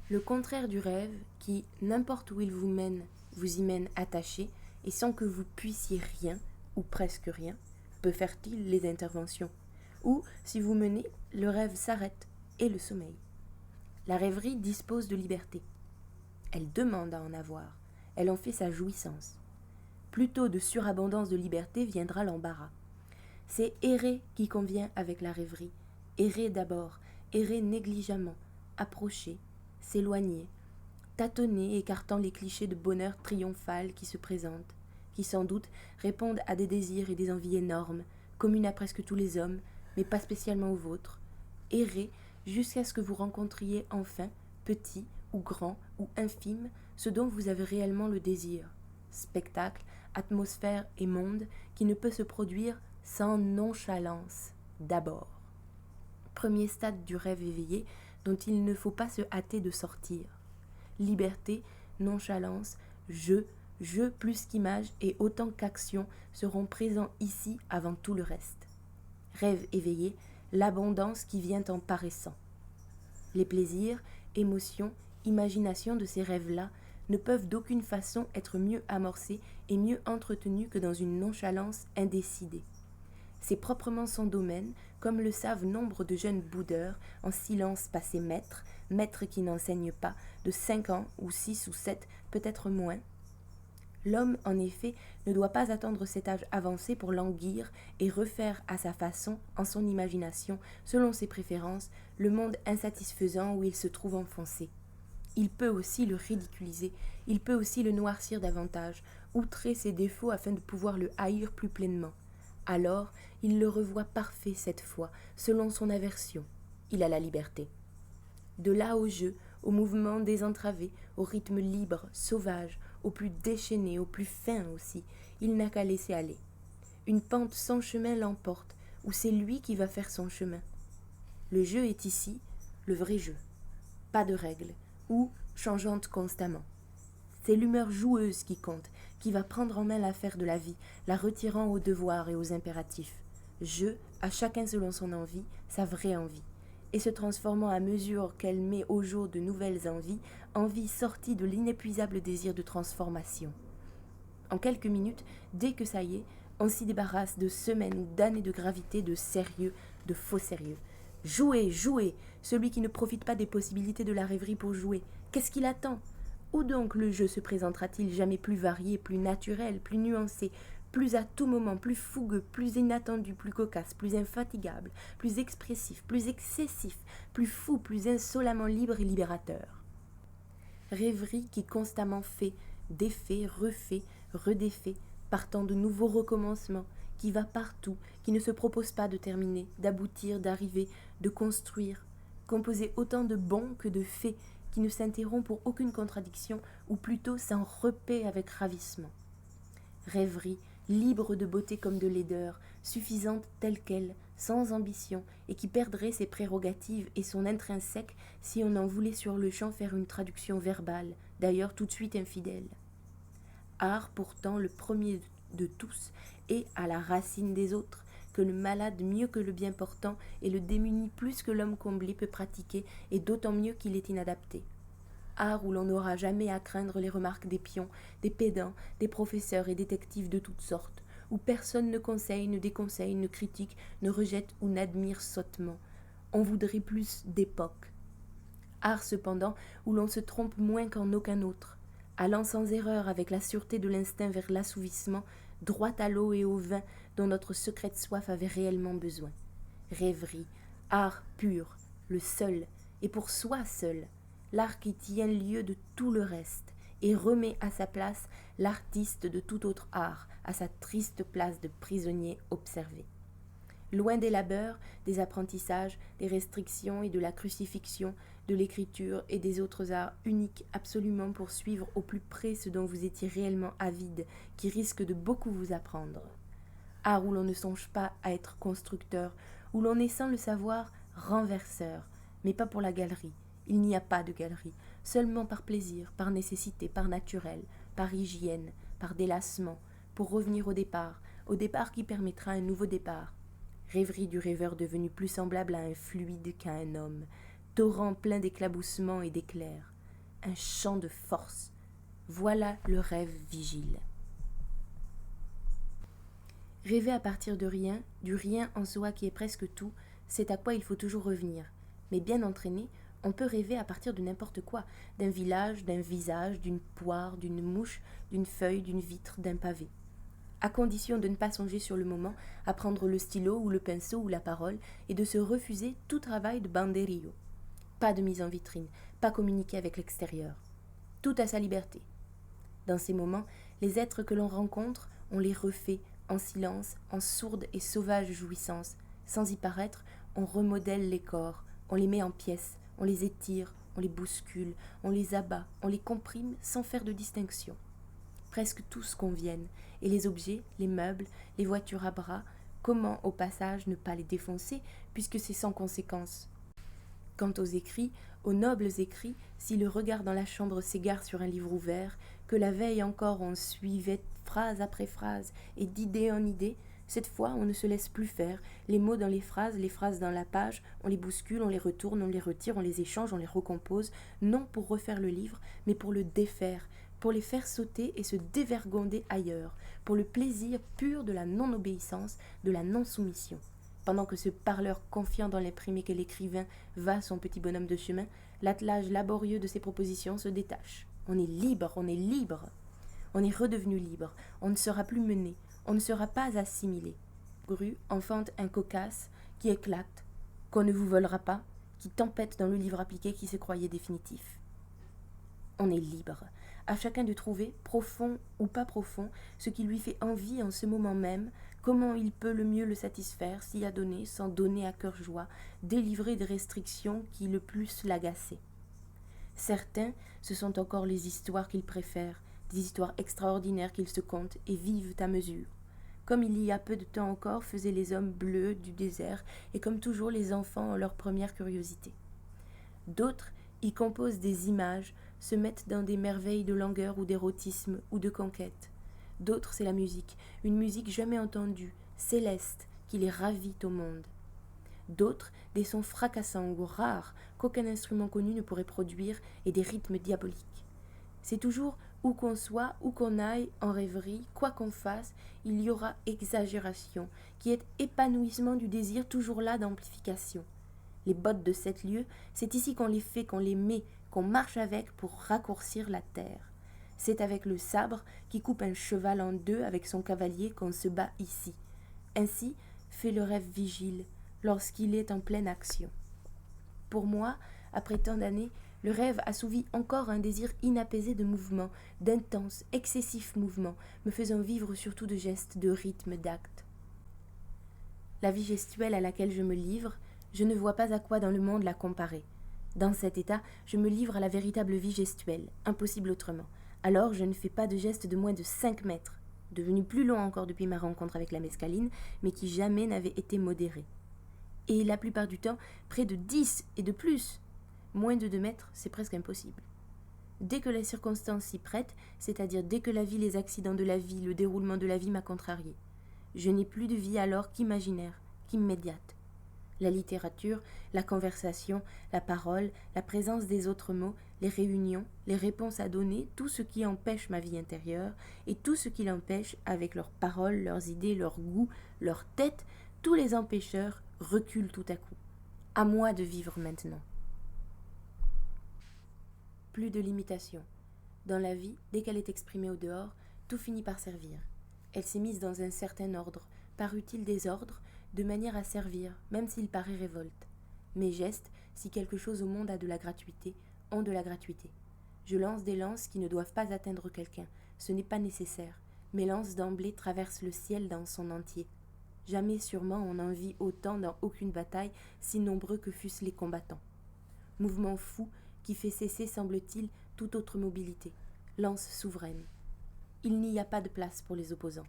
Le contraire du rêve, qui, n'importe où il vous y mène attaché, et sans que vous puissiez rien, ou presque rien, peut faire-il les interventions. Ou, si vous menez, le rêve s'arrête, et le sommeil. La rêverie dispose de liberté. Elle demande à en avoir, elle en fait sa jouissance. Plutôt de surabondance de liberté viendra l'embarras. C'est errer qui convient avec la rêverie. Errer d'abord, errer négligemment, approcher, s'éloigner, tâtonner, écartant les clichés de bonheur triomphal qui se présentent, qui sans doute répondent à des désirs et des envies énormes, communes à presque tous les hommes, mais pas spécialement aux vôtres. Errer jusqu'à ce que vous rencontriez enfin, petit ou grand ou infime, ce dont vous avez réellement le désir. Spectacle, atmosphère et monde qui ne peut se produire sans nonchalance, d'abord. Premier stade du rêve éveillé dont il ne faut pas se hâter de sortir. Liberté, nonchalance, jeu plus qu'image et autant qu'action seront présents ici avant tout le reste. Rêve éveillé, l'abondance qui vient en paraissant. Les plaisirs, émotions, imaginations de ces rêves-là ne peuvent d'aucune façon être mieux amorcés et mieux entretenus que dans une nonchalance indécidée. C'est proprement son domaine, comme le savent nombre de jeunes boudeurs, en silence passés maîtres qui n'enseignent pas, de 5 ans ou 6 ou 7, peut-être moins. L'homme, en effet, ne doit pas attendre cet âge avancé pour languir et refaire à sa façon, en son imagination, selon ses préférences, le monde insatisfaisant où il se trouve enfoncé. Il peut aussi le ridiculiser, il peut aussi le noircir davantage, outrer ses défauts afin de pouvoir le haïr plus pleinement. Alors, il le revoit parfait cette fois, selon son aversion. Il a la liberté. De là au jeu, au mouvement désentravé, au rythme libre, sauvage, au plus déchaîné, au plus fin aussi, il n'a qu'à laisser aller. Une pente sans chemin l'emporte, ou c'est lui qui va faire son chemin. Le jeu est ici, le vrai jeu. Pas de règles, ou changeante constamment. C'est l'humeur joueuse qui compte, qui va prendre en main l'affaire de la vie, la retirant aux devoirs et aux impératifs. Jeu, à chacun selon son envie, sa vraie envie, et se transformant à mesure qu'elle met au jour de nouvelles envies, envies sorties de l'inépuisable désir de transformation. En quelques minutes, dès que ça y est, on s'y débarrasse de semaines ou d'années de gravité, de sérieux, de faux sérieux. Jouez, jouez, celui qui ne profite pas des possibilités de la rêverie pour jouer, qu'est-ce qu'il attend ? Où donc le jeu se présentera-t-il jamais plus varié, plus naturel, plus nuancé, plus à tout moment, plus fougueux, plus inattendu, plus cocasse, plus infatigable, plus expressif, plus excessif, plus fou, plus insolemment libre et libérateur. Rêverie qui constamment fait, défait, refait, redéfait, partant de nouveaux recommencements, qui va partout, qui ne se propose pas de terminer, d'aboutir, d'arriver, de construire, composé autant de bons que de faits, qui ne s'interrompt pour aucune contradiction, ou plutôt s'en repaît avec ravissement. Rêverie, libre de beauté comme de laideur, suffisante telle qu'elle, sans ambition, et qui perdrait ses prérogatives et son intrinsèque si on en voulait sur le champ faire une traduction verbale, d'ailleurs tout de suite infidèle. Art pourtant le premier de tous, et à la racine des autres, que le malade mieux que le bien portant et le démuni plus que l'homme comblé peut pratiquer, et d'autant mieux qu'il est inadapté. Art où l'on n'aura jamais à craindre les remarques des pions, des pédants, des professeurs et détectives de toutes sortes, où personne ne conseille, ne déconseille, ne critique, ne rejette ou n'admire sottement. On voudrait plus d'époque. Art cependant où l'on se trompe moins qu'en aucun autre, allant sans erreur avec la sûreté de l'instinct vers l'assouvissement, droit à l'eau et au vin dont notre secrète soif avait réellement besoin. Rêverie, art pur, le seul, et pour soi seul, l'art qui tient lieu de tout le reste, et remet à sa place l'artiste de tout autre art, à sa triste place de prisonnier observé. Loin des labeurs, des apprentissages, des restrictions et de la crucifixion, de l'écriture et des autres arts uniques absolument pour suivre au plus près ce dont vous étiez réellement avide, qui risque de beaucoup vous apprendre. Art où l'on ne songe pas à être constructeur, où l'on est sans le savoir renverseur, mais pas pour la galerie. Il n'y a pas de galerie, seulement par plaisir, par nécessité, par naturel, par hygiène, par délassement, pour revenir au départ qui permettra un nouveau départ. Rêverie du rêveur devenu plus semblable à un fluide qu'à un homme, torrent plein d'éclaboussements et d'éclairs. un champ de force. Voilà le rêve vigile. Rêver à partir de rien, du rien en soi qui est presque tout, c'est à quoi il faut toujours revenir. Mais bien entraîné, on peut rêver à partir de n'importe quoi, d'un village, d'un visage, d'une poire, d'une mouche, d'une feuille, d'une vitre, d'un pavé. À condition de ne pas songer sur le moment à prendre le stylo ou le pinceau ou la parole et de se refuser tout travail de banderillo. Pas de mise en vitrine, pas communiquer avec l'extérieur. Tout à sa liberté. Dans ces moments, les êtres que l'on rencontre, on les refait en silence, en sourde et sauvage jouissance. Sans y paraître, on remodèle les corps, on les met en pièces, on les étire, on les bouscule, on les abat, on les comprime sans faire de distinction. Presque tous conviennent, et les objets, les meubles, les voitures à bras, comment au passage ne pas les défoncer, puisque c'est sans conséquence. Quant aux écrits, aux nobles écrits, si le regard dans la chambre s'égare sur un livre ouvert, que la veille encore on suivait phrase après phrase et d'idée en idée, cette fois on ne se laisse plus faire, les mots dans les phrases dans la page, on les bouscule, on les retourne, on les retire, on les échange, on les recompose, non pour refaire le livre, mais pour le défaire, pour les faire sauter et se dévergonder ailleurs, pour le plaisir pur de la non-obéissance, de la non-soumission. Pendant que ce parleur confiant dans l'imprimé qu'est l'écrivain va son petit bonhomme de chemin, l'attelage laborieux de ses propositions se détache. On est libre, on est libre. On est redevenu libre, on ne sera plus mené, on ne sera pas assimilé. Grue enfante un cocasse qui éclate, qu'on ne vous volera pas, qui tempête dans le livre appliqué qui se croyait définitif. On est libre, à chacun de trouver, profond ou pas profond, ce qui lui fait envie en ce moment même, comment il peut le mieux le satisfaire, s'y adonner, sans donner à cœur joie, délivré des restrictions qui le plus l'agaçaient. Certains, ce sont encore les histoires qu'ils préfèrent, des histoires extraordinaires qu'ils se content et vivent à mesure. Comme il y a peu de temps encore faisaient les hommes bleus du désert, et comme toujours les enfants ont leur première curiosité. D'autres y composent des images, se mettent dans des merveilles de langueur ou d'érotisme ou de conquête. D'autres, c'est la musique, une musique jamais entendue, céleste, qui les ravit au monde. D'autres, des sons fracassants ou rares qu'aucun instrument connu ne pourrait produire et des rythmes diaboliques. C'est toujours où qu'on soit, où qu'on aille, en rêverie, quoi qu'on fasse, il y aura exagération, qui est épanouissement du désir toujours là d'amplification. Les bottes de 7 lieues, c'est ici qu'on les fait, qu'on les met, qu'on marche avec pour raccourcir la terre. C'est avec le sabre qui coupe un cheval en deux avec son cavalier qu'on se bat ici. Ainsi fait le rêve vigile lorsqu'il est en pleine action. Pour moi, après tant d'années, le rêve assouvit encore un désir inapaisé de mouvement, d'intense, excessif mouvement, me faisant vivre surtout de gestes, de rythmes, d'actes. La vie gestuelle à laquelle je me livre, je ne vois pas à quoi dans le monde la comparer. Dans cet état, je me livre à la véritable vie gestuelle, impossible autrement. Alors je ne fais pas de gestes de moins de 5 mètres, devenu plus long encore depuis ma rencontre avec la mescaline, mais qui jamais n'avait été modéré. Et la plupart du temps, près de 10 et de plus. Moins de 2 mètres, c'est presque impossible. Dès que les circonstances s'y prêtent, c'est-à-dire dès que la vie, les accidents de la vie, le déroulement de la vie m'a contrarié, je n'ai plus de vie alors qu'imaginaire, qu'immédiate. La littérature, la conversation, la parole, la présence des autres mots, les réunions, les réponses à donner, tout ce qui empêche ma vie intérieure et tout ce qui l'empêche avec leurs paroles, leurs idées, leurs goûts, leur tête, tous les empêcheurs reculent tout à coup. À moi de vivre maintenant. Plus de limitation. Dans la vie, dès qu'elle est exprimée au dehors, tout finit par servir. Elle s'est mise dans un certain ordre, par utile désordre, de manière à servir, même s'il paraît révolte. Mes gestes, si quelque chose au monde a de la gratuité, ont de la gratuité. Je lance des lances qui ne doivent pas atteindre quelqu'un, ce n'est pas nécessaire. Mes lances d'emblée traversent le ciel dans son entier. Jamais sûrement on n'en vit autant dans aucune bataille, si nombreux que fussent les combattants. Mouvement fou qui fait cesser, semble-t-il, toute autre mobilité. Lance souveraine. Il n'y a pas de place pour les opposants.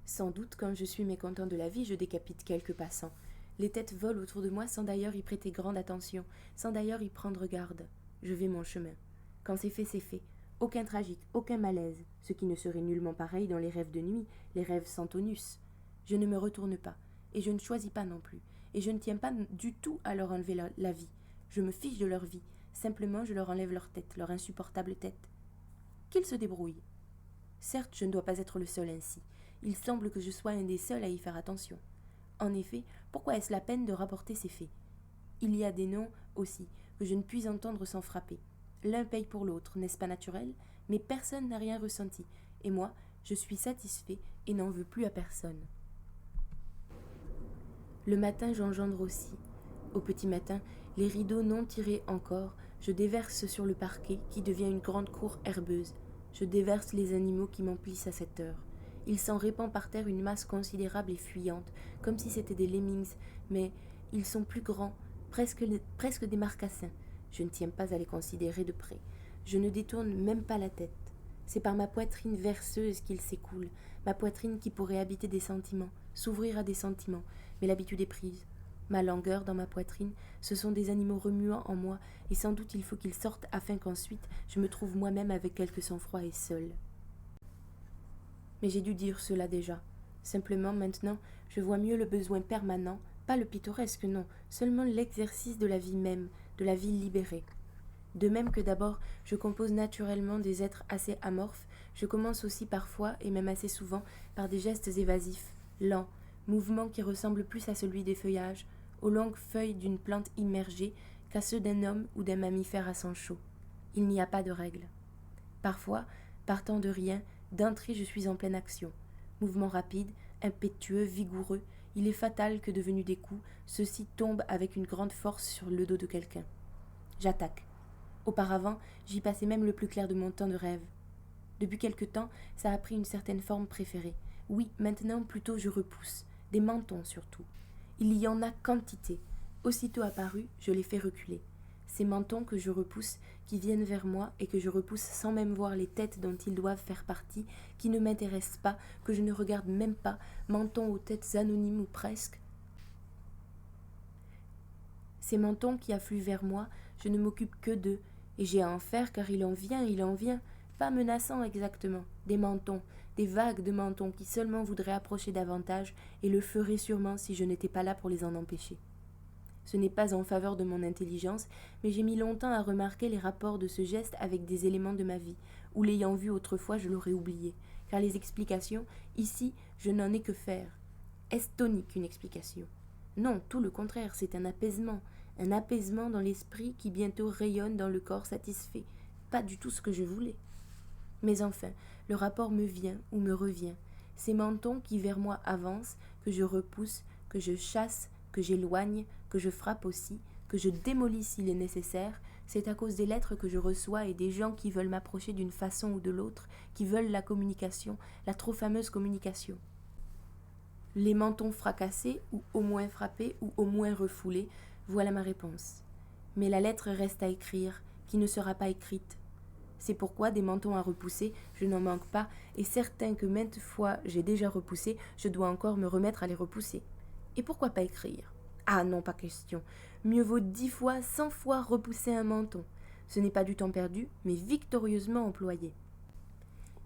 Sans doute, quand je suis mécontent de la vie, je décapite quelques passants. Les têtes volent autour de moi sans d'ailleurs y prêter grande attention, sans d'ailleurs y prendre garde. Je vais mon chemin. Quand c'est fait, c'est fait. Aucun tragique, aucun malaise, ce qui ne serait nullement pareil dans les rêves de nuit, les rêves sans tonus. Je ne me retourne pas, et je ne choisis pas non plus, et je ne tiens pas du tout à leur enlever la vie. Je me fiche de leur vie, simplement je leur enlève leur tête, leur insupportable tête. Qu'ils se débrouillent. Certes, je ne dois pas être le seul ainsi. Il semble que je sois un des seuls à y faire attention. En effet, pourquoi est-ce la peine de rapporter ces faits? Il y a des noms, aussi, que je ne puis entendre sans frapper. L'un paye pour l'autre, n'est-ce pas naturel? Mais personne n'a rien ressenti, et moi, je suis satisfait et n'en veux plus à personne. Le matin j'engendre aussi. Au petit matin, les rideaux non tirés encore, je déverse sur le parquet qui devient une grande cour herbeuse. Je déverse les animaux qui m'emplissent à cette heure. Il s'en répand par terre une masse considérable et fuyante, comme si c'était des lemmings, mais ils sont plus grands, presque des marcassins. Je ne tiens pas à les considérer de près. Je ne détourne même pas la tête. C'est par ma poitrine verseuse qu'ils s'écoulent, ma poitrine qui pourrait habiter des sentiments, s'ouvrir à des sentiments, mais l'habitude est prise. Ma langueur dans ma poitrine, ce sont des animaux remuants en moi, et sans doute il faut qu'ils sortent afin qu'ensuite je me trouve moi-même avec quelque sang-froid et seul. Mais j'ai dû dire cela déjà. Simplement, maintenant, je vois mieux le besoin permanent, pas le pittoresque, non, seulement l'exercice de la vie même, de la vie libérée. De même que d'abord, je compose naturellement des êtres assez amorphes, je commence aussi parfois, et même assez souvent, par des gestes évasifs, lents, mouvements qui ressemblent plus à celui des feuillages, aux longues feuilles d'une plante immergée, qu'à ceux d'un homme ou d'un mammifère à sang chaud. Il n'y a pas de règle. Parfois, partant de rien, d'entrée je suis en pleine action. Mouvement rapide, impétueux, vigoureux, il est fatal que devenus des coups, ceux-ci tombent avec une grande force sur le dos de quelqu'un. J'attaque. Auparavant, j'y passais même le plus clair de mon temps de rêve. Depuis quelque temps, ça a pris une certaine forme préférée. Oui, maintenant plutôt je repousse, des mentons surtout. Il y en a quantité. Aussitôt apparus, je les fais reculer. Ces mentons que je repousse, qui viennent vers moi et que je repousse sans même voir les têtes dont ils doivent faire partie, qui ne m'intéressent pas, que je ne regarde même pas, mentons aux têtes anonymes ou presque. Ces mentons qui affluent vers moi, je ne m'occupe que d'eux, et j'ai à en faire car il en vient, pas menaçant exactement, des mentons, des vagues de mentons qui seulement voudraient approcher davantage et le feraient sûrement si je n'étais pas là pour les en empêcher. Ce n'est pas en faveur de mon intelligence, mais j'ai mis longtemps à remarquer les rapports de ce geste avec des éléments de ma vie, où l'ayant vu autrefois je l'aurais oublié, car les explications, ici, je n'en ai que faire. Est-ce tonique une explication? Non, tout le contraire, c'est un apaisement dans l'esprit qui bientôt rayonne dans le corps satisfait, pas du tout ce que je voulais. Mais enfin, le rapport me vient ou me revient, ces mentons qui vers moi avancent, que je repousse, que je chasse, que j'éloigne, que je frappe aussi, que je démolis s'il est nécessaire, c'est à cause des lettres que je reçois et des gens qui veulent m'approcher d'une façon ou de l'autre, qui veulent la communication, la trop fameuse communication. Les mentons fracassés, ou au moins frappés, ou au moins refoulés, voilà ma réponse. Mais la lettre reste à écrire, qui ne sera pas écrite. C'est pourquoi des mentons à repousser, je n'en manque pas, et certain que maintes fois j'ai déjà repoussé, je dois encore me remettre à les repousser. Et pourquoi pas écrire? Ah non, pas question. Mieux vaut 10 fois, 100 fois repousser un menton. Ce n'est pas du temps perdu, mais victorieusement employé.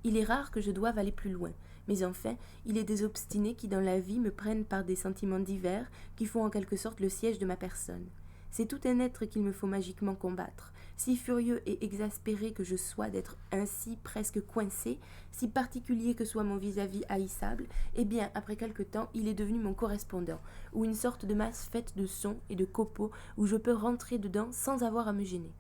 Il est rare que je doive aller plus loin, mais enfin, il est des obstinés qui dans la vie me prennent par des sentiments divers qui font en quelque sorte le siège de ma personne. C'est tout un être qu'il me faut magiquement combattre. Si furieux et exaspéré que je sois d'être ainsi presque coincé, si particulier que soit mon vis-à-vis haïssable, eh bien, après quelque temps, il est devenu mon correspondant, ou une sorte de masse faite de sons et de copeaux où je peux rentrer dedans sans avoir à me gêner.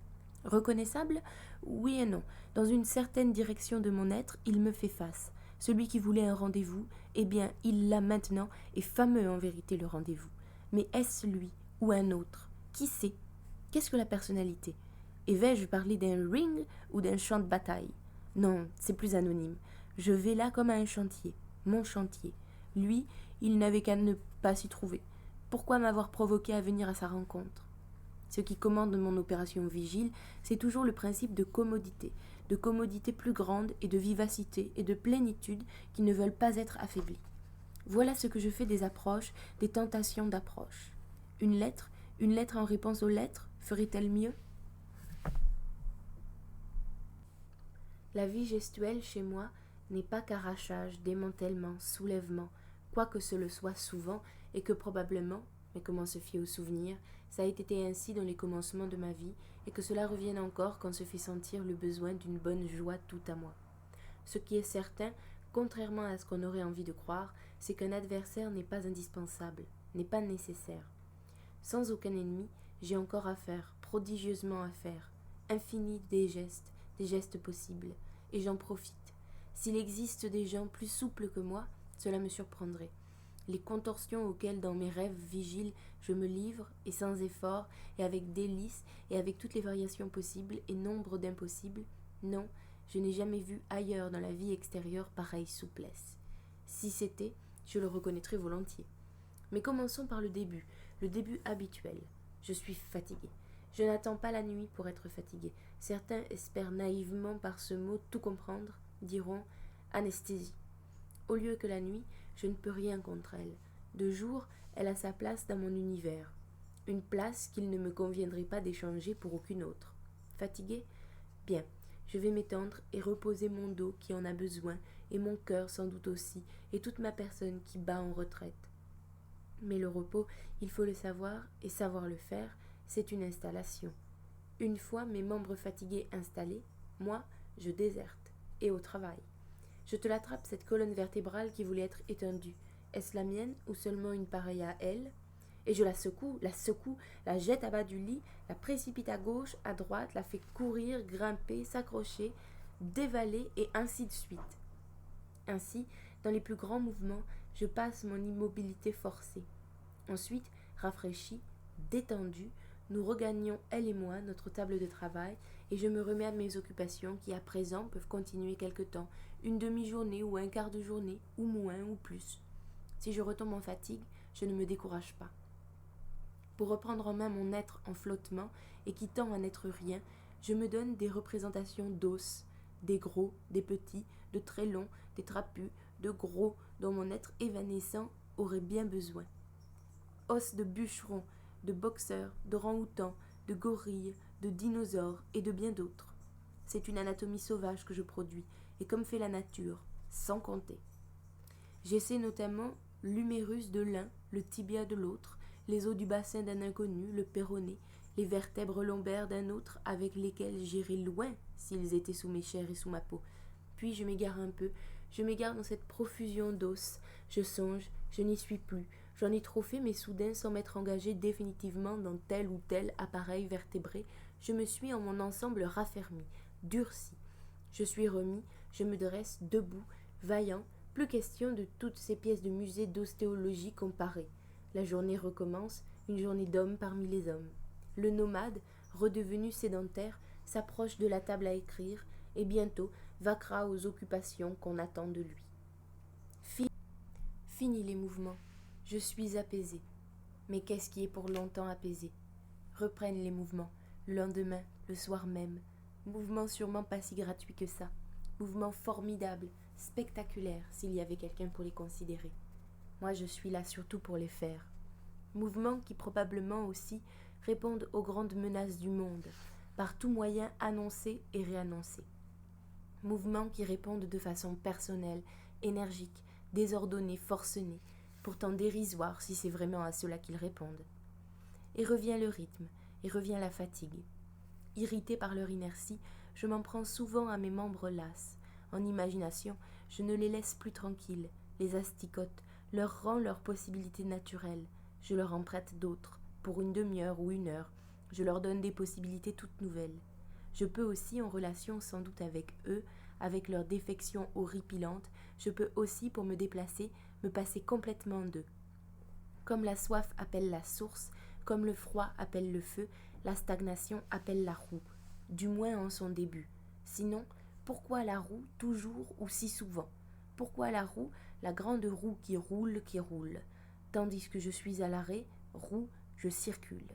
Reconnaissable? Oui et non. Dans une certaine direction de mon être, il me fait face. Celui qui voulait un rendez-vous, eh bien, il l'a maintenant, et fameux en vérité le rendez-vous. Mais est-ce lui ou un autre? Qui sait? Qu'est-ce que la personnalité? Et vais-je parler d'un ring ou d'un champ de bataille? Non, c'est plus anonyme. Je vais là comme à un chantier, mon chantier. Lui, il n'avait qu'à ne pas s'y trouver. Pourquoi m'avoir provoqué à venir à sa rencontre? Ce qui commande mon opération vigile, c'est toujours le principe de commodité plus grande et de vivacité et de plénitude qui ne veulent pas être affaiblis. Voilà ce que je fais des approches, des tentations d'approche. Une lettre en réponse aux lettres, ferait-elle mieux? La vie gestuelle chez moi n'est pas qu'arrachage, démantèlement, soulèvement, quoique ce le soit souvent et que probablement, Mais comment se fier aux souvenirs? Ça a été ainsi dans les commencements de ma vie, et que cela revienne encore quand se fait sentir le besoin d'une bonne joie tout à moi. Ce qui est certain, contrairement à ce qu'on aurait envie de croire, c'est qu'un adversaire n'est pas indispensable, n'est pas nécessaire. Sans aucun ennemi, j'ai encore à faire, prodigieusement à faire, infini des gestes possibles, et j'en profite. S'il existe des gens plus souples que moi, cela me surprendrait. Les contorsions auxquelles dans mes rêves vigiles je me livre, et sans effort, et avec délice, et avec toutes les variations possibles et nombre d'impossibles, non, je n'ai jamais vu ailleurs dans la vie extérieure pareille souplesse. Si c'était, je le reconnaîtrais volontiers. Mais commençons par le début habituel. Je suis fatigué. Je n'attends pas la nuit pour être fatigué. Certains espèrent naïvement par ce mot tout comprendre, diront anesthésie. Au lieu que la nuit, je ne peux rien contre elle. De jour, elle a sa place dans mon univers. Une place qu'il ne me conviendrait pas d'échanger pour aucune autre. Fatigué? Bien, je vais m'étendre et reposer mon dos qui en a besoin, et mon cœur sans doute aussi, et toute ma personne qui bat en retraite. Mais le repos, il faut le savoir, et savoir le faire, c'est une installation. Une fois mes membres fatigués installés, moi, je déserte, et au travail. Je te l'attrape, cette colonne vertébrale qui voulait être étendue. Est-ce la mienne ou seulement une pareille à elle? Et je la secoue, la jette à bas du lit, la précipite à gauche, à droite, la fais courir, grimper, s'accrocher, dévaler, et ainsi de suite. Ainsi, dans les plus grands mouvements, je passe mon immobilité forcée. Ensuite, rafraîchie, détendue, nous regagnons, elle et moi, notre table de travail, et je me remets à mes occupations qui, à présent, peuvent continuer quelque temps, une demi-journée ou un quart de journée, ou moins ou plus. Si je retombe en fatigue, je ne me décourage pas. Pour reprendre en main mon être en flottement et qui tend à n'être rien, je me donne des représentations d'os, des gros, des petits, de très longs, des trapus, de gros, dont mon être évanescent aurait bien besoin. Os de bûcheron, de boxeur, d'orang-outan, de gorille, de dinosaure et de bien d'autres. C'est une anatomie sauvage que je produis, et comme fait la nature, sans compter. J'essaie notamment l'humérus de l'un, le tibia de l'autre, les os du bassin d'un inconnu, le péroné, les vertèbres lombaires d'un autre avec lesquels j'irais loin s'ils étaient sous mes chairs et sous ma peau. Puis je m'égare un peu, je m'égare dans cette profusion d'os, je songe, je n'y suis plus, j'en ai trop fait, mais soudain, sans m'être engagé définitivement dans tel ou tel appareil vertébré, je me suis en mon ensemble raffermi, durci. Je suis remis, je me dresse, debout, vaillant, plus question de toutes ces pièces de musée d'ostéologie comparées. La journée recommence, une journée d'homme parmi les hommes. Le nomade, redevenu sédentaire, s'approche de la table à écrire, et bientôt vaquera aux occupations qu'on attend de lui. Fini les mouvements. Je suis apaisé. Mais qu'est-ce qui est pour longtemps apaisé? Reprennent les mouvements, le lendemain, le soir même. Mouvements sûrement pas si gratuits que ça. Mouvements formidables, spectaculaires, s'il y avait quelqu'un pour les considérer. Moi, je suis là surtout pour les faire. Mouvements qui probablement aussi répondent aux grandes menaces du monde, par tout moyen annoncés et réannoncés. Mouvements qui répondent de façon personnelle, énergique, désordonnée, forcenée, pourtant dérisoire si c'est vraiment à cela qu'ils répondent. Et revient le rythme, et revient la fatigue. Irrité par leur inertie, je m'en prends souvent à mes membres lasses. En imagination, je ne les laisse plus tranquilles, les asticote, leur rends leurs possibilités naturelles. Je leur en prête d'autres, pour une demi-heure ou une heure. Je leur donne des possibilités toutes nouvelles. Je peux aussi, en relation sans doute avec eux, avec leurs défections horripilantes, je peux aussi, pour me déplacer, me passer complètement d'eux. Comme la soif appelle la source, comme le froid appelle le feu, la stagnation appelle la roue, du moins en son début. Sinon, pourquoi la roue toujours ou si souvent? Pourquoi la roue, la grande roue qui roule, tandis que je suis à l'arrêt, roue, je circule.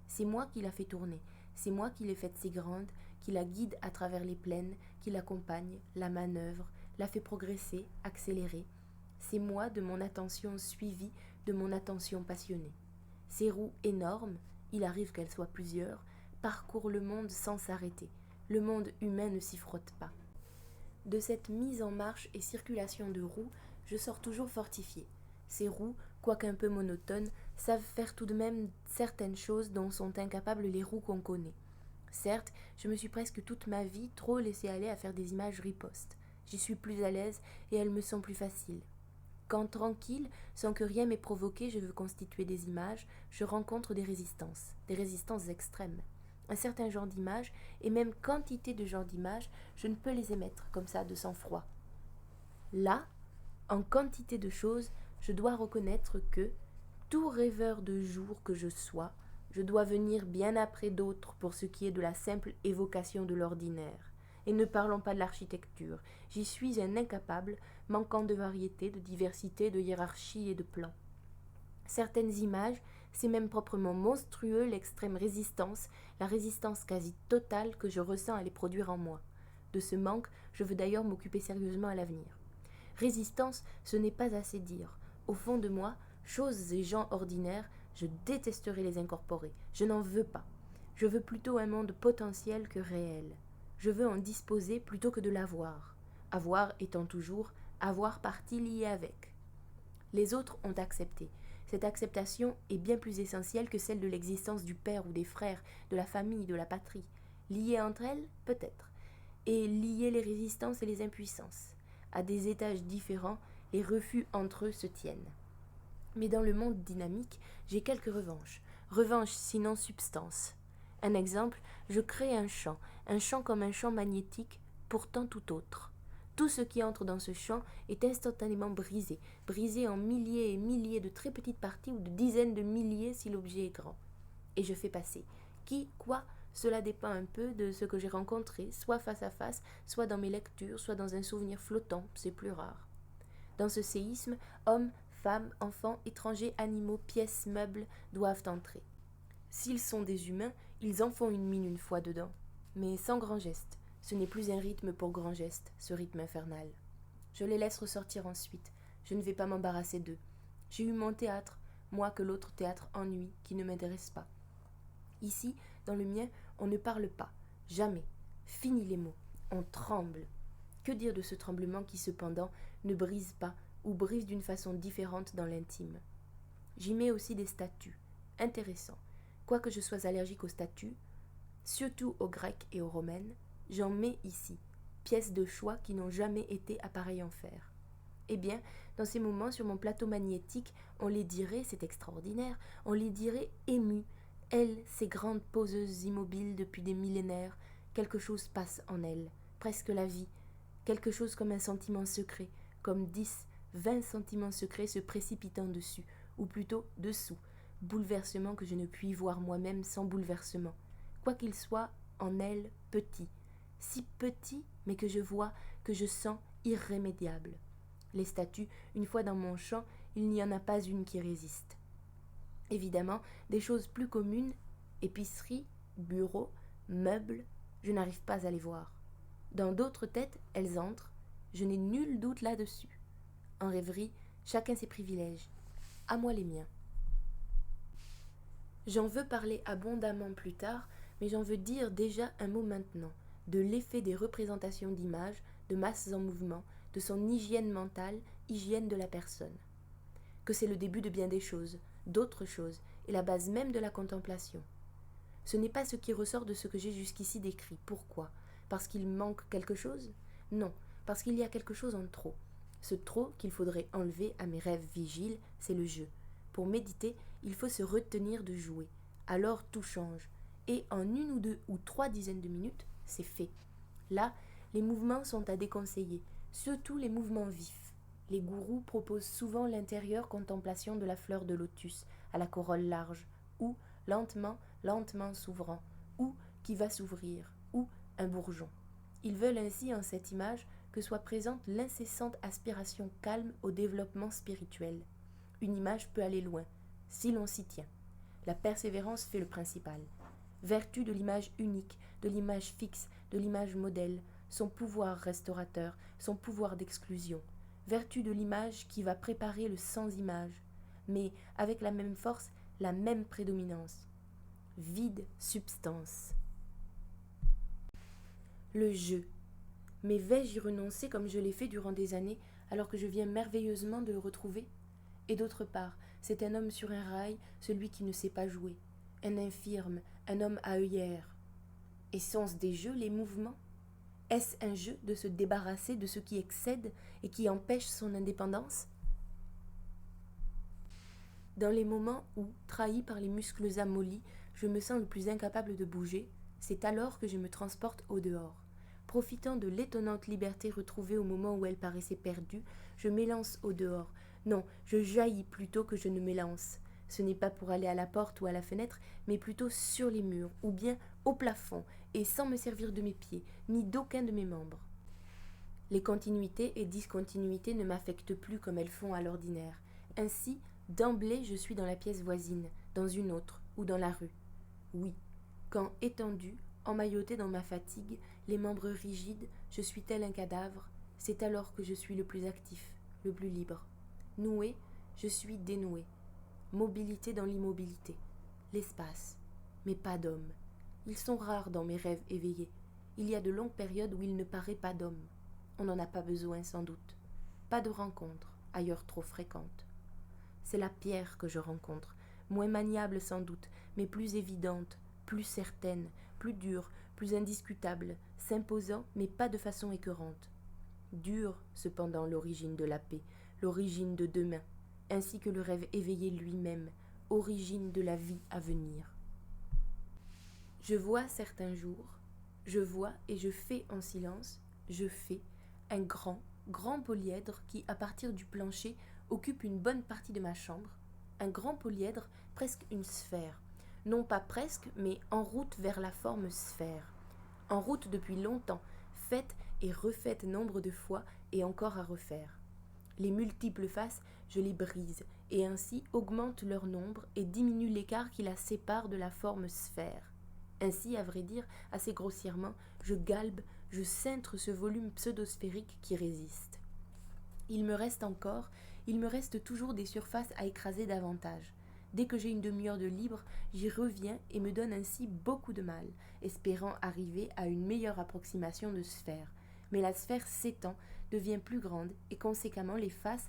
C'est moi qui la fais tourner, c'est moi qui l'ai faite si grande, qui la guide à travers les plaines, qui l'accompagne, la manœuvre, la fait progresser, accélérer. C'est moi de mon attention suivie, de mon attention passionnée. Ces roues énormes, il arrive qu'elles soient plusieurs, parcourent le monde sans s'arrêter. Le monde humain ne s'y frotte pas. De cette mise en marche et circulation de roues, je sors toujours fortifié. Ces roues, quoiqu'un peu monotones, savent faire tout de même certaines choses dont sont incapables les roux qu'on connaît. Certes, je me suis presque toute ma vie trop laissé aller à faire des images ripostes. J'y suis plus à l'aise et elles me sont plus faciles. Quand tranquille, sans que rien m'ait provoqué, je veux constituer des images, je rencontre des résistances extrêmes. Un certain genre d'images, et même quantité de genres d'images, je ne peux les émettre comme ça de sang-froid. Là, en quantité de choses, je dois reconnaître que, tout rêveur de jour que je sois, je dois venir bien après d'autres pour ce qui est de la simple évocation de l'ordinaire. Et ne parlons pas de l'architecture, j'y suis un incapable, manquant de variété, de diversité, de hiérarchie et de plan. Certaines images, c'est même proprement monstrueux l'extrême résistance, la résistance quasi totale que je ressens à les produire en moi. De ce manque, je veux d'ailleurs m'occuper sérieusement à l'avenir. Résistance, ce n'est pas assez dire. Au fond de moi, choses et gens ordinaires, je détesterais les incorporer. Je n'en veux pas. Je veux plutôt un monde potentiel que réel. Je veux en disposer plutôt que de l'avoir. Avoir étant toujours avoir partie liée avec. Les autres ont accepté. Cette acceptation est bien plus essentielle que celle de l'existence du père ou des frères, de la famille, de la patrie. Liées entre elles, peut-être. Et lier les résistances et les impuissances. À des étages différents, les refus entre eux se tiennent. Mais dans le monde dynamique, j'ai quelques revanches. Revanches sinon substance. Un exemple, je crée un champ comme un champ magnétique, pourtant tout autre. Tout ce qui entre dans ce champ est instantanément brisé, brisé en milliers et milliers de très petites parties ou de dizaines de milliers si l'objet est grand. Et je fais passer. Qui, quoi, cela dépend un peu de ce que j'ai rencontré, soit face à face, soit dans mes lectures, soit dans un souvenir flottant, c'est plus rare. Dans ce séisme, hommes, femmes, enfants, étrangers, animaux, pièces, meubles doivent entrer. S'ils sont des humains, ils en font une mine une fois dedans. Mais sans grand geste. Ce n'est plus un rythme pour grand geste, ce rythme infernal. Je les laisse ressortir ensuite. Je ne vais pas m'embarrasser d'eux. J'ai eu mon théâtre, moi que l'autre théâtre ennuie, qui ne m'intéresse pas. Ici, dans le mien, on ne parle pas. Jamais. Fini les mots. On tremble. Que dire de ce tremblement qui, cependant, ne brise pas ou brise d'une façon différente dans l'intime. J'y mets aussi des statues. Intéressant. Quoique je sois allergique aux statues, surtout aux grecques et aux romaines, j'en mets ici, pièces de choix qui n'ont jamais été appareils en fer. Eh bien, dans ces moments, sur mon plateau magnétique, on les dirait, c'est extraordinaire, on les dirait émus. Elles, ces grandes poseuses immobiles depuis des millénaires, quelque chose passe en elles, presque la vie, quelque chose comme un sentiment secret, comme 10, 20 sentiments secrets se précipitant dessus, ou plutôt dessous, bouleversement que je ne puis voir moi-même sans bouleversement, quoiqu'il soit en elles petit, si petit, mais que je vois, que je sens irrémédiable. Les statues, une fois dans mon champ, il n'y en a pas une qui résiste. Évidemment, des choses plus communes, épicerie, bureaux, meubles, je n'arrive pas à les voir. Dans d'autres têtes, elles entrent, je n'ai nul doute là-dessus. En rêverie, chacun ses privilèges, à moi les miens. J'en veux parler abondamment plus tard, mais j'en veux dire déjà un mot maintenant, de l'effet des représentations d'images, de masses en mouvement, de son hygiène mentale, hygiène de la personne. Que c'est le début de bien des choses, d'autres choses, et la base même de la contemplation. Ce n'est pas ce qui ressort de ce que j'ai jusqu'ici décrit. Pourquoi ? Parce qu'il manque quelque chose ? Non, parce qu'il y a quelque chose en trop. Ce trop qu'il faudrait enlever à mes rêves vigiles, c'est le jeu. Pour méditer, il faut se retenir de jouer. Alors tout change. Et en 1 ou 2 ou 3 dizaines de minutes, c'est fait. Là, les mouvements sont à déconseiller, surtout les mouvements vifs. Les gourous proposent souvent l'intérieure contemplation de la fleur de lotus, à la corolle large, ou, lentement, lentement s'ouvrant, ou qui va s'ouvrir, ou un bourgeon. Ils veulent ainsi, en cette image, que soit présente l'incessante aspiration calme au développement spirituel. Une image peut aller loin, si l'on s'y tient. La persévérance fait le principal. Vertu de l'image unique, de l'image fixe, de l'image modèle, son pouvoir restaurateur, son pouvoir d'exclusion. Vertu de l'image qui va préparer le sans-image, mais avec la même force, la même prédominance. Vide substance. Le jeu. Mais vais-je y renoncer comme je l'ai fait durant des années, alors que je viens merveilleusement de le retrouver ? Et d'autre part, C'est un homme sur un rail, celui qui ne sait pas jouer. Un infirme, un homme à œillères. Et sont-ce des jeux, les mouvements? Est-ce un jeu de se débarrasser de ce qui excède et qui empêche son indépendance? Dans les moments où, trahi par les muscles amollis, je me sens le plus incapable de bouger, c'est alors que je me transporte au dehors. Profitant de l'étonnante liberté retrouvée au moment où elle paraissait perdue, je m'élance au dehors. Non, je jaillis plutôt que je ne m'élance. Ce n'est pas pour aller à la porte ou à la fenêtre, mais plutôt sur les murs, ou bien au plafond, et sans me servir de mes pieds, ni d'aucun de mes membres. Les continuités et discontinuités ne m'affectent plus comme elles font à l'ordinaire. Ainsi, d'emblée, je suis dans la pièce voisine, dans une autre, ou dans la rue. Oui, quand étendu, emmailloté dans ma fatigue, les membres rigides, je suis tel un cadavre, c'est alors que je suis le plus actif, le plus libre. Noué, je suis dénoué. Mobilité dans l'immobilité. L'espace. Mais pas d'homme. Ils sont rares dans mes rêves éveillés. Il y a de longues périodes où il ne paraît pas d'homme. On n'en a pas besoin sans doute. Pas de rencontres, ailleurs trop fréquentes. C'est la pierre que je rencontre, moins maniable sans doute, mais plus évidente, plus certaine, plus dure, plus indiscutable, s'imposant, mais pas de façon écœurante. Dure, cependant, l'origine de la paix, l'origine de demain, ainsi que le rêve éveillé lui-même, origine de la vie à venir. Je vois certains jours, je vois et je fais en silence, je fais un grand, grand polyèdre qui, à partir du plancher, occupe une bonne partie de ma chambre, un grand polyèdre, presque une sphère, non pas presque, mais en route vers la forme sphère, en route depuis longtemps, faite et refaite nombre de fois et encore à refaire. Les multiples faces, je les brise, et ainsi augmente leur nombre et diminue l'écart qui la sépare de la forme sphère. Ainsi, à vrai dire, assez grossièrement, je galbe, je cintre ce volume pseudosphérique qui résiste. Il me reste toujours des surfaces à écraser davantage. Dès que j'ai une demi-heure de libre, j'y reviens et me donne ainsi beaucoup de mal, espérant arriver à une meilleure approximation de sphère. Mais la sphère s'étend, devient plus grande, et conséquemment les faces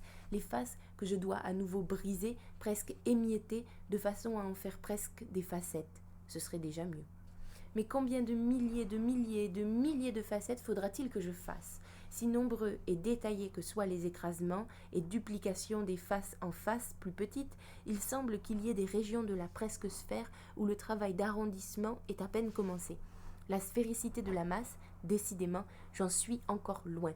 que je dois à nouveau briser, presque émietter, de façon à en faire presque des facettes. Ce serait déjà mieux. Mais combien de milliers de facettes faudra-t-il que je fasse? Si nombreux et détaillés que soient les écrasements et duplications des faces en faces plus petites, il semble qu'il y ait des régions de la presque sphère où le travail d'arrondissement est à peine commencé. La sphéricité de la masse, décidément, j'en suis encore loin.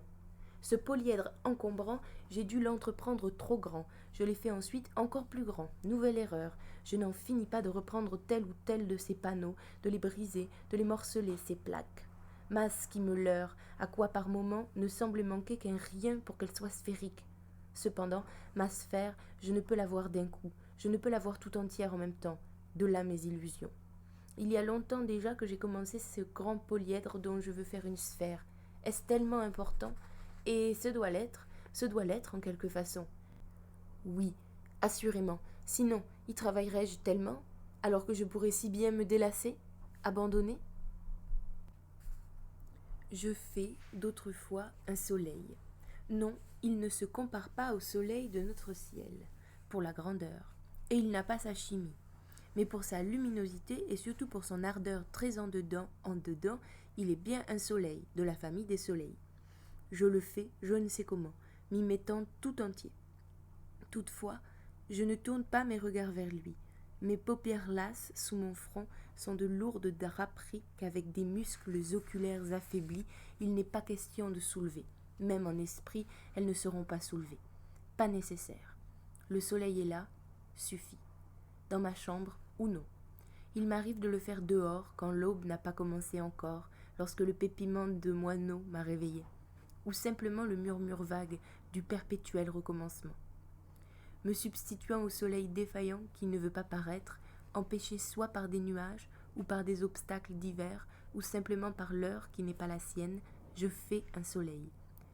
Ce polyèdre encombrant, j'ai dû l'entreprendre trop grand. Je l'ai fait ensuite encore plus grand. Nouvelle erreur. Je n'en finis pas de reprendre tel ou tel de ces panneaux, de les briser, de les morceler, ces plaques. Masse qui me leurre, à quoi par moments ne semble manquer qu'un rien pour qu'elle soit sphérique. Cependant, ma sphère, je ne peux la voir d'un coup, je ne peux la voir tout entière en même temps. De là mes illusions. Il y a longtemps déjà que j'ai commencé ce grand polyèdre dont je veux faire une sphère. Est-ce tellement important ? Et ce doit l'être en quelque façon. Oui, assurément, sinon y travaillerais-je tellement, alors que je pourrais si bien me délasser, abandonner? Je fais, d'autrefois, un soleil. Non, il ne se compare pas au soleil de notre ciel, pour la grandeur, et il n'a pas sa chimie. Mais pour sa luminosité et surtout pour son ardeur très en dedans, il est bien un soleil, de la famille des soleils. Je le fais, je ne sais comment, m'y mettant tout entier. Toutefois, je ne tourne pas mes regards vers lui. Mes paupières lasses sous mon front sont de lourdes draperies qu'avec des muscles oculaires affaiblis, il n'est pas question de soulever. Même en esprit, elles ne seront pas soulevées. Pas nécessaire. Le soleil est là, suffit. Dans ma chambre ou non. Il m'arrive de le faire dehors quand l'aube n'a pas commencé encore, lorsque le pépiment de moineau m'a réveillé, ou simplement le murmure vague du perpétuel recommencement. Me substituant au soleil défaillant qui ne veut pas paraître, empêché soit par des nuages ou par des obstacles divers, ou simplement par l'heure qui n'est pas la sienne, je fais un soleil.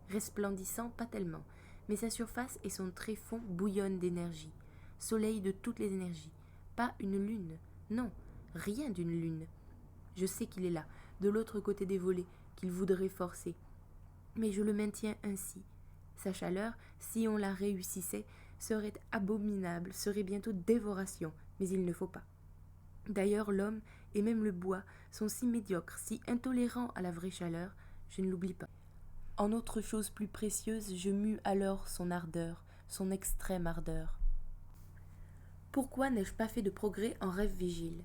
Resplendissant, pas tellement, mais sa surface et son tréfonds bouillonnent d'énergie. Soleil de toutes les énergies. Pas une lune, non, rien d'une lune. Je sais qu'il est là, de l'autre côté des volets, qu'il voudrait forcer. Mais je le maintiens ainsi. Sa chaleur, si on la réussissait, serait abominable, serait bientôt dévoration, mais il ne faut pas. D'ailleurs, l'homme et même le bois sont si médiocres, si intolérants à la vraie chaleur, je ne l'oublie pas. En autre chose plus précieuse, je mue alors son ardeur, son extrême ardeur. Pourquoi n'ai-je pas fait de progrès en rêve vigile?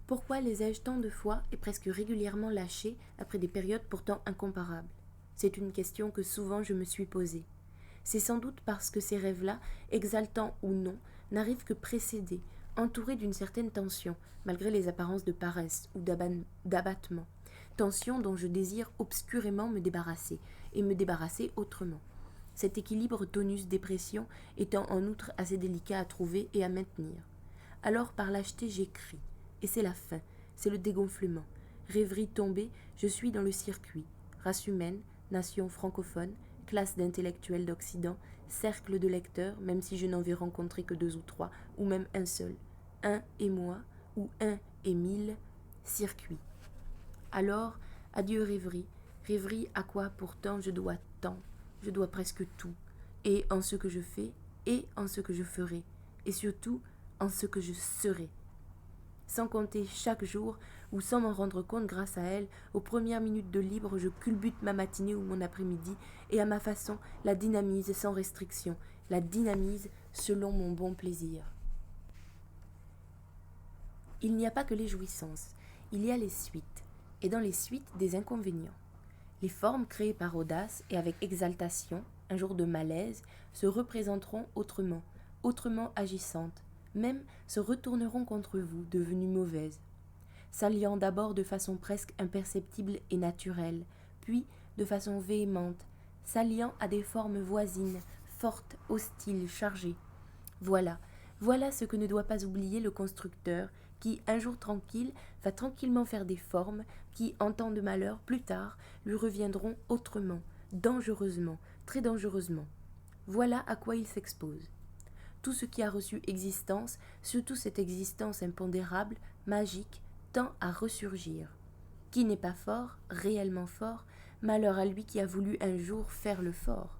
Pourquoi les ai-je tant de fois et presque régulièrement lâchés après des périodes pourtant incomparables? C'est une question que souvent je me suis posée. C'est sans doute parce que ces rêves-là, exaltants ou non, n'arrivent que précédés, entourés d'une certaine tension, malgré les apparences de paresse ou d'abattement. Tension dont je désire obscurément me débarrasser, et me débarrasser autrement. Cet équilibre tonus-dépression étant en outre assez délicat à trouver et à maintenir. Alors par lâcheté j'écris, et c'est la fin, c'est le dégonflement. Rêverie tombée, je suis dans le circuit. Race humaine, nation francophone, classe d'intellectuels d'Occident, cercle de lecteurs, même si je n'en vais rencontrer que 2 ou 3, ou même un seul. Un et moi, ou un et 1000, circuit. Alors, adieu rêverie, rêverie à quoi pourtant je dois tant, je dois presque tout, et en ce que je fais, et en ce que je ferai, et surtout en ce que je serai. Sans compter chaque jour, ou sans m'en rendre compte grâce à elle, aux premières minutes de libre, je culbute ma matinée ou mon après-midi, et à ma façon, la dynamise sans restriction, la dynamise selon mon bon plaisir. Il n'y a pas que les jouissances, il y a les suites, et dans les suites des inconvénients. Les formes créées par audace et avec exaltation, un jour de malaise, se représenteront autrement, autrement agissantes, même se retourneront contre vous, devenues mauvaises, s'alliant d'abord de façon presque imperceptible et naturelle, puis de façon véhémente, s'alliant à des formes voisines, fortes, hostiles, chargées. Voilà ce que ne doit pas oublier le constructeur, qui, un jour tranquille, va tranquillement faire des formes qui, en temps de malheur, plus tard, lui reviendront autrement, dangereusement, très dangereusement. Voilà à quoi il s'expose. Tout ce qui a reçu existence, surtout cette existence impondérable, magique, tend à ressurgir. Qui n'est pas fort, réellement fort, malheur à lui qui a voulu un jour faire le fort.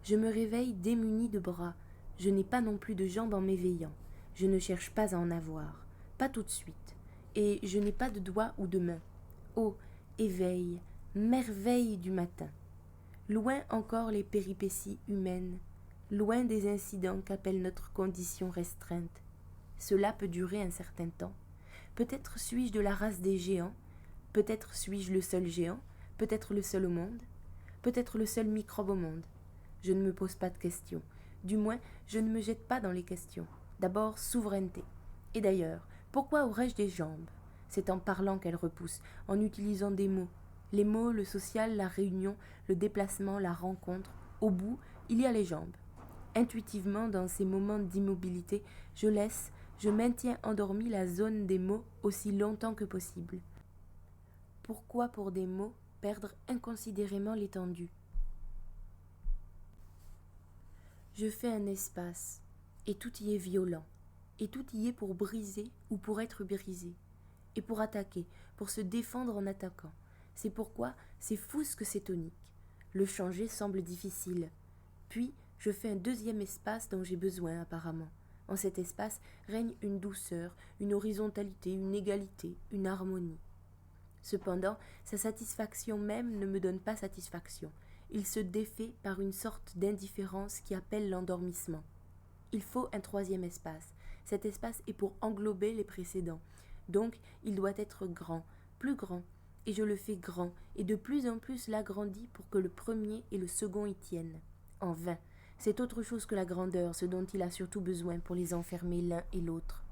Je me réveille démunie de bras, je n'ai pas non plus de jambes en m'éveillant, je ne cherche pas à en avoir, pas tout de suite, et je n'ai pas de doigts ou de mains. Oh, éveil, merveille du matin! Loin encore les péripéties humaines, loin des incidents qu'appelle notre condition restreinte. Cela peut durer un certain temps. Peut-être suis-je de la race des géants, peut-être suis-je le seul géant, peut-être le seul au monde, peut-être le seul microbe au monde. Je ne me pose pas de questions. Du moins, je ne me jette pas dans les questions. D'abord, souveraineté. Et d'ailleurs, pourquoi aurais-je des jambes? C'est en parlant qu'elles repoussent, en utilisant des mots. Les mots, le social, la réunion, le déplacement, la rencontre. Au bout, il y a les jambes. Intuitivement, dans ces moments d'immobilité, je maintiens endormie la zone des mots aussi longtemps que possible. Pourquoi, pour des mots, perdre inconsidérément l'étendue? Je fais un espace, et tout y est violent, et tout y est pour briser ou pour être brisé, et pour attaquer, pour se défendre en attaquant. C'est pourquoi c'est fou ce que c'est tonique. Le changer semble difficile. Puis, je fais un deuxième espace dont j'ai besoin apparemment. En cet espace règne une douceur, une horizontalité, une égalité, une harmonie. Cependant, sa satisfaction même ne me donne pas satisfaction. Il se défait par une sorte d'indifférence qui appelle l'endormissement. Il faut un troisième espace. Cet espace est pour englober les précédents. Donc, il doit être grand, plus grand, et je le fais grand, et de plus en plus l'agrandis pour que le premier et le second y tiennent. En vain, c'est autre chose que la grandeur, ce dont il a surtout besoin pour les enfermer l'un et l'autre.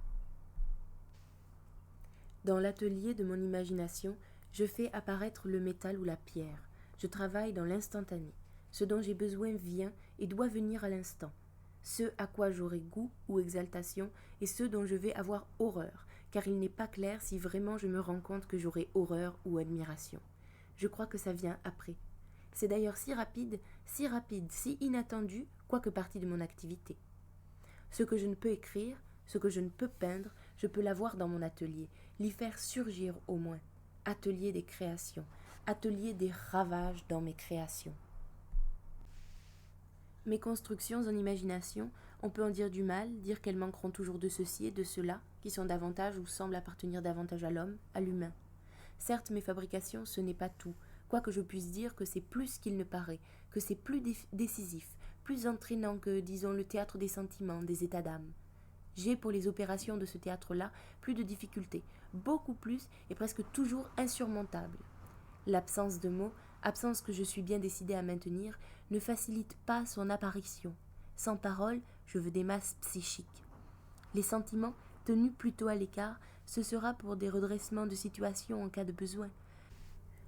Dans l'atelier de mon imagination, je fais apparaître le métal ou la pierre. Je travaille dans l'instantané. Ce dont j'ai besoin vient et doit venir à l'instant. Ce à quoi j'aurai goût ou exaltation et ce dont je vais avoir horreur, car il n'est pas clair si vraiment je me rends compte que j'aurai horreur ou admiration. Je crois que ça vient après. C'est d'ailleurs si rapide, si inattendu, quoique partie de mon activité. Ce que je ne peux écrire, ce que je ne peux peindre, je peux l'avoir dans mon atelier, l'y faire surgir au moins. Atelier des créations, atelier des ravages dans mes créations. Mes constructions en imagination, on peut en dire du mal, dire qu'elles manqueront toujours de ceci et de cela, qui sont davantage ou semblent appartenir davantage à l'homme, à l'humain. Certes, mes fabrications, ce n'est pas tout, quoique je puisse dire que c'est plus qu'il ne paraît, que c'est plus décisif, plus entraînant que, disons, le théâtre des sentiments, des états d'âme. J'ai, pour les opérations de ce théâtre-là, plus de difficultés, beaucoup plus et presque toujours insurmontables. L'absence de mots, absence que je suis bien décidée à maintenir, ne facilite pas son apparition. Sans parole, je veux des masses psychiques. Les sentiments, tenus plutôt à l'écart, ce sera pour des redressements de situation en cas de besoin.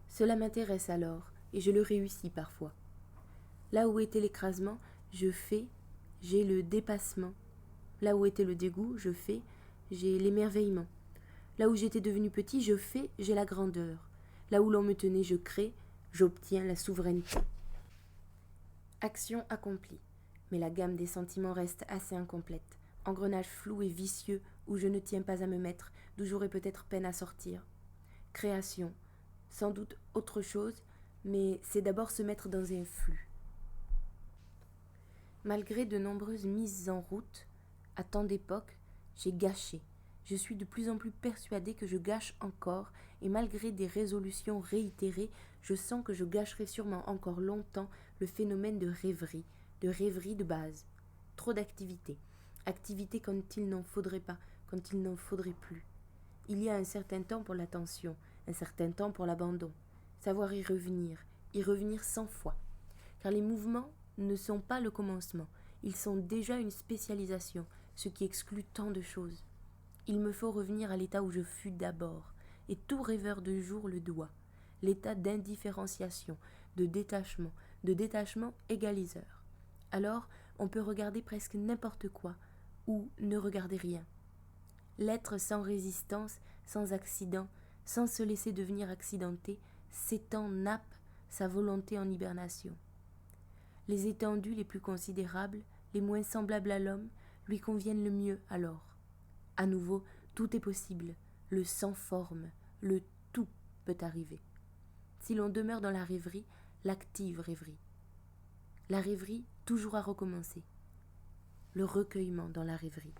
Cela m'intéresse alors, et je le réussis parfois. Là où était l'écrasement, je fais, j'ai le dépassement. Là où était le dégoût, je fais, j'ai l'émerveillement. Là où j'étais devenu petit, je fais, j'ai la grandeur. Là où l'on me tenait, je crée, j'obtiens la souveraineté. Action accomplie. Mais la gamme des sentiments reste assez incomplète. Engrenage flou et vicieux où je ne tiens pas à me mettre, d'où j'aurai peut-être peine à sortir. Création. Sans doute autre chose, mais c'est d'abord se mettre dans un flux. Malgré de nombreuses mises en route, à tant d'époques, j'ai gâché. Je suis de plus en plus persuadée que je gâche encore, et malgré des résolutions réitérées, je sens que je gâcherai sûrement encore longtemps le phénomène de rêverie de base. Trop d'activité. Activité quand il n'en faudrait pas, quand il n'en faudrait plus. Il y a un certain temps pour l'attention, un certain temps pour l'abandon. Savoir y revenir 100 fois. Car les mouvements ne sont pas le commencement, ils sont déjà une spécialisation, ce qui exclut tant de choses. Il me faut revenir à l'état où je fus d'abord, et tout rêveur de jour le doit, l'état d'indifférenciation, de détachement égaliseur. Alors, on peut regarder presque n'importe quoi, ou ne regarder rien. L'être sans résistance, sans accident, sans se laisser devenir accidenté, s'étend, nappe sa volonté en hibernation. Les étendues les plus considérables, les moins semblables à l'homme, lui conviennent le mieux alors. À nouveau, tout est possible, le sans forme, le tout peut arriver. Si l'on demeure dans la rêverie, l'active rêverie. La rêverie toujours à recommencer. Le recueillement dans la rêverie.